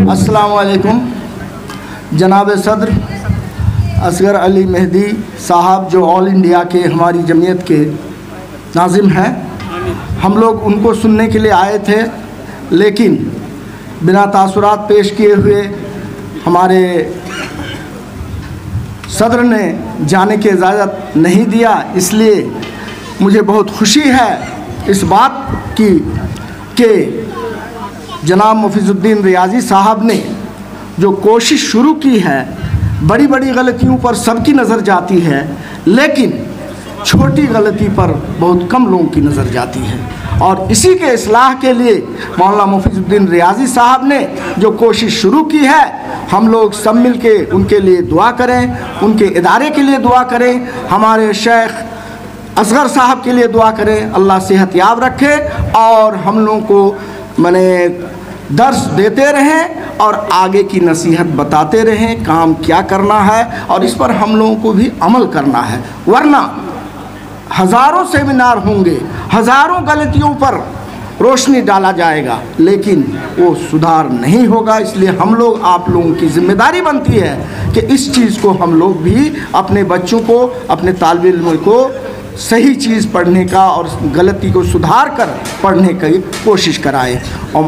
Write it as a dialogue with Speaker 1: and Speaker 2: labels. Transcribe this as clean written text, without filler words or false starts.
Speaker 1: अस्सलाम वालेकुम। जनाब सदर असगर अली मेहदी साहब जो ऑल इंडिया के हमारी जमीयत के नाज़िम हैं, हम लोग उनको सुनने के लिए आए थे, लेकिन बिना तासुरात पेश किए हुए हमारे सदर ने जाने की इजाज़त नहीं दिया। इसलिए मुझे बहुत खुशी है इस बात की कि जनाब मुफीजुद्दीन रियाजी साहब ने जो कोशिश शुरू की है, बड़ी बड़ी गलतियों पर सबकी नज़र जाती है, लेकिन छोटी गलती पर बहुत कम लोगों की नज़र जाती है। और इसी के इस्लाह के लिए मौलाना मुफीजुद्दीन रियाजी साहब ने जो कोशिश शुरू की है, हम लोग सब मिल के उनके लिए दुआ करें, उनके इदारे के लिए दुआ करें, हमारे शेख असगर साहब के लिए दुआ करें, अल्लाह सेहत याब रखे और हम लोगों को माने दर्स देते रहें और आगे की नसीहत बताते रहें, काम क्या करना है और इस पर हम लोगों को भी अमल करना है। वरना हज़ारों सेमिनार होंगे, हज़ारों गलतियों पर रोशनी डाला जाएगा, लेकिन वो सुधार नहीं होगा। इसलिए हम लोग, आप लोगों की जिम्मेदारी बनती है कि इस चीज़ को हम लोग भी अपने बच्चों को, अपने तालिब इल्म को सही चीज़ पढ़ने का और गलती को सुधार कर पढ़ने की कोशिश कराएं। और